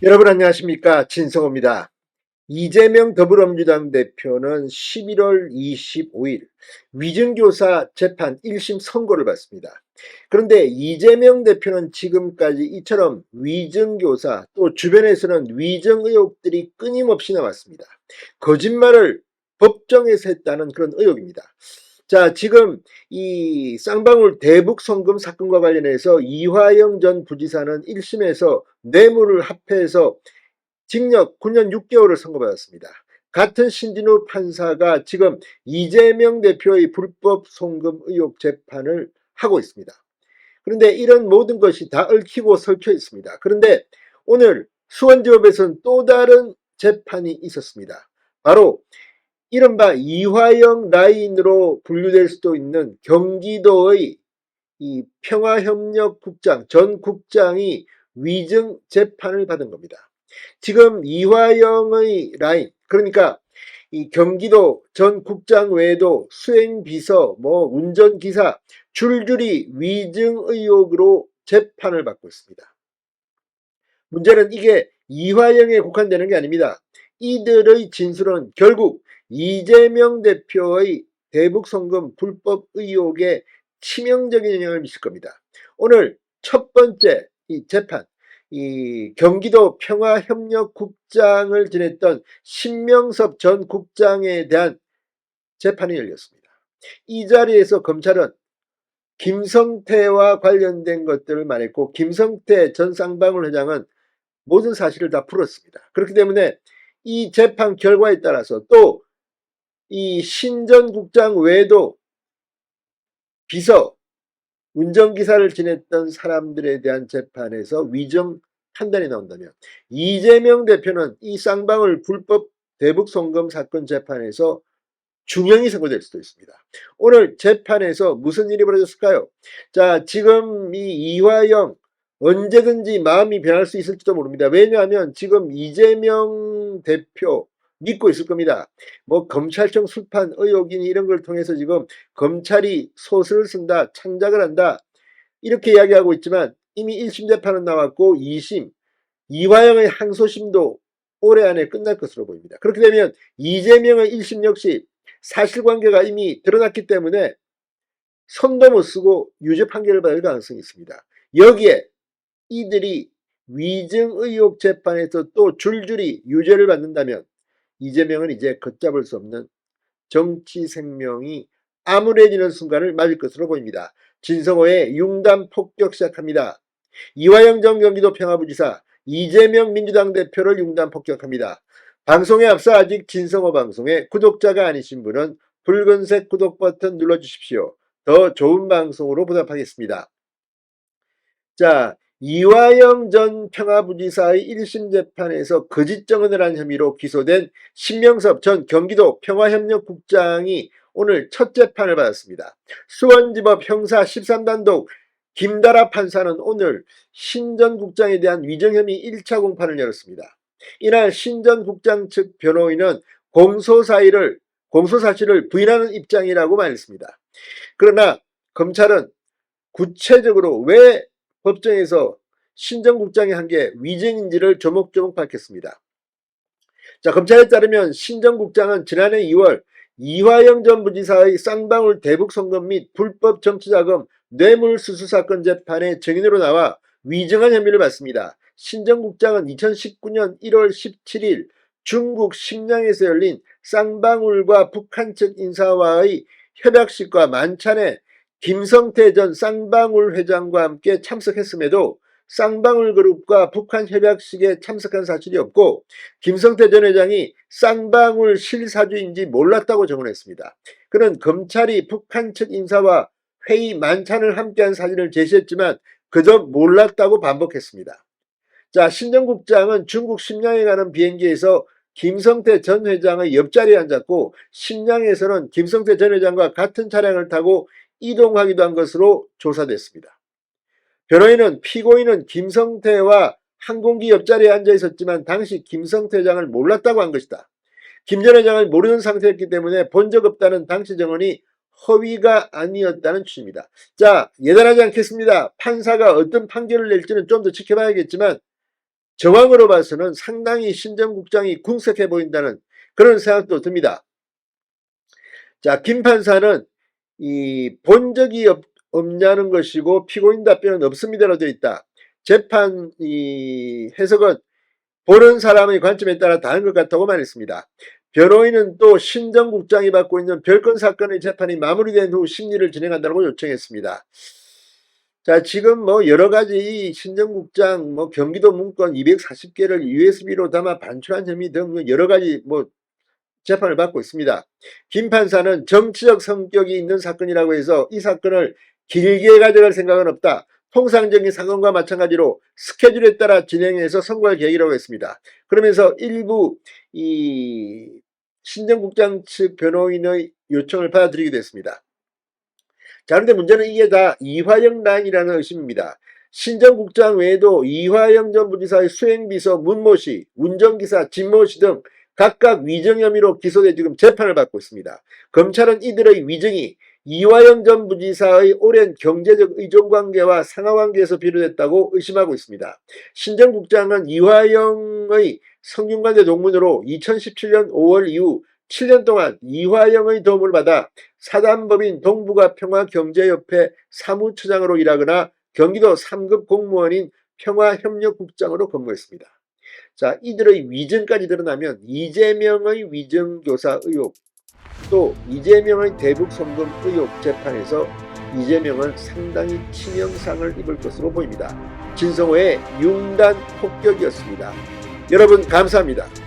여러분 안녕하십니까? 진성호입니다. 이재명 더불어민주당 대표는 11월 25일 위증교사 재판 1심 선고를 받습니다. 그런데 이재명 대표는 지금까지 이처럼 위증교사 또 주변에서는 위증 의혹들이 끊임없이 나왔습니다. 거짓말을 법정에서 했다는 그런 의혹입니다. 자, 지금 이 쌍방울 대북 송금 사건과 관련해서 이화영 전 부지사는 1심에서 뇌물을 합해서 징역 9년 6개월을 선고받았습니다. 같은 신진우 판사가 지금 이재명 대표의 불법 송금 의혹 재판을 하고 있습니다. 그런데 이런 모든 것이 다 얽히고 설켜 있습니다. 그런데 오늘 수원지법에서는 또 다른 재판이 있었습니다. 바로 이른바 이화영 라인으로 분류될 수도 있는 경기도의 이 평화협력국장 전 국장이 위증 재판을 받은 겁니다. 지금 이화영의 라인, 그러니까 이 경기도 전 국장 외에도 수행비서, 운전기사 줄줄이 위증 의혹으로 재판을 받고 있습니다. 문제는 이게 이화영에 국한되는 게 아닙니다. 이들의 진술은 결국 이재명 대표의 대북송금 불법 의혹에 치명적인 영향을 미칠 겁니다. 오늘 첫 번째 이 재판, 이 경기도 평화협력국장을 지냈던 신명섭 전 국장에 대한 재판이 열렸습니다. 이 자리에서 검찰은 김성태와 관련된 것들을 말했고, 김성태 전 쌍방울 회장은 모든 사실을 다 풀었습니다. 그렇기 때문에 이 재판 결과에 따라서 또 이 신전 국장 외에도 비서, 운전기사를 지냈던 사람들에 대한 재판에서 위정 판단이 나온다면 이재명 대표는 이 쌍방울 불법 대북 송금 사건 재판에서 중형이 선고될 수도 있습니다. 오늘 재판에서 무슨 일이 벌어졌을까요? 자, 지금 이 이화영 언제든지 마음이 변할 수 있을지도 모릅니다. 왜냐하면 지금 이재명 대표 믿고 있을 겁니다. 검찰청 술판 의혹이니 이런 걸 통해서 지금 검찰이 소설을 쓴다, 창작을 한다 이렇게 이야기하고 있지만 이미 1심 재판은 나왔고 2심 이화영의 항소심도 올해 안에 끝날 것으로 보입니다. 그렇게 되면 이재명의 1심 역시 사실관계가 이미 드러났기 때문에 손도 못 쓰고 유죄 판결을 받을 가능성이 있습니다. 여기에 이들이 위증 의혹 재판에서 또 줄줄이 유죄를 받는다면 이재명은 이제 걷잡을 수 없는 정치 생명이 암울해지는 순간을 맞을 것으로 보입니다. 진성호의 융단 폭격 시작합니다. 이화영 전 경기도 평화부지사, 이재명 민주당 대표를 융단 폭격합니다. 방송에 앞서 아직 진성호 방송에 구독자가 아니신 분은 붉은색 구독 버튼 눌러주십시오. 더 좋은 방송으로 보답하겠습니다. 자, 이화영 전 평화부지사의 1심 재판에서 거짓 증언을 한 혐의로 기소된 신명섭 전 경기도 평화협력국장이 오늘 첫 재판을 받았습니다. 수원지법 형사 13단독 김다라 판사는 오늘 신 전 국장에 대한 위증 혐의 1차 공판을 열었습니다. 이날 신 전 국장 측 변호인은 공소사실을 부인하는 입장이라고 말했습니다. 그러나 검찰은 구체적으로 왜 법정에서 신 전 국장이 한 게 위증인지를 조목조목 밝혔습니다. 자, 검찰에 따르면 신 전 국장은 지난해 2월 이화영 전 부지사의 쌍방울 대북 송금 및 불법 정치자금 뇌물수수 사건 재판에 증인으로 나와 위증한 혐의를 받습니다. 신 전 국장은 2019년 1월 17일 중국 심양에서 열린 쌍방울과 북한 측 인사와의 협약식과 만찬에 김성태 전 쌍방울 회장과 함께 참석했음에도 쌍방울 그룹과 북한 협약식에 참석한 사실이 없고 김성태 전 회장이 쌍방울 실사주인지 몰랐다고 증언했습니다. 그는 검찰이 북한 측 인사와 회의 만찬을 함께한 사진을 제시했지만 그저 몰랐다고 반복했습니다. 자, 신정국장은 중국 심양에 가는 비행기에서 김성태 전 회장의 옆자리에 앉았고 심양에서는 김성태 전 회장과 같은 차량을 타고 이동하기도 한 것으로 조사됐습니다. 변호인은 피고인은 김성태와 항공기 옆자리에 앉아 있었지만 당시 김성태 회장을 몰랐다고 한 것이다. 김 전 회장을 모르는 상태였기 때문에 본 적 없다는 당시 증언이 허위가 아니었다는 취지입니다. 자, 예단하지 않겠습니다. 판사가 어떤 판결을 낼지는 좀 더 지켜봐야겠지만 정황으로 봐서는 상당히 신 전 국장이 궁색해 보인다는 그런 생각도 듭니다. 자, 김 판사는 본 적이 없냐는 것이고 피고인 답변은 없습니다로 되어 있다. 재판 해석은 보는 사람의 관점에 따라 다른 것 같다고 말했습니다. 변호인은 또 신 전 국장이 받고 있는 별건 사건의 재판이 마무리된 후 심리를 진행한다고 요청했습니다. 자, 지금 뭐 여러 가지 신 전 국장 경기도 문건 240개를 USB로 담아 반출한 혐의 등 여러 가지 재판을 받고 있습니다. 김 판사는 정치적 성격이 있는 사건이라고 해서 이 사건을 길게 가져갈 생각은 없다. 통상적인 사건과 마찬가지로 스케줄에 따라 진행해서 선고할 계획이라고 했습니다. 그러면서 일부 신 전 국장 측 변호인의 요청을 받아들이게 됐습니다. 자, 그런데 문제는 이게 다 이화영 라인이라는 의심입니다. 신 전 국장 외에도 이화영 전 부지사의 수행비서 문모씨, 운전기사 진모씨 등 각각 위증 혐의로 기소돼 지금 재판을 받고 있습니다. 검찰은 이들의 위증이 이화영 전 부지사의 오랜 경제적 의존관계와 상하관계에서 비롯됐다고 의심하고 있습니다. 신 전 국장은 이화영의 성균관대 동문으로 2017년 5월 이후 7년 동안 이화영의 도움을 받아 사단법인 동북아 평화경제협회 사무처장으로 일하거나 경기도 3급 공무원인 평화협력국장으로 근무했습니다. 자, 이들의 위증까지 드러나면 이재명의 위증교사 의혹, 또 이재명의 대북송금 의혹 재판에서 이재명은 상당히 치명상을 입을 것으로 보입니다. 진성호의 융단 폭격이었습니다. 여러분 감사합니다.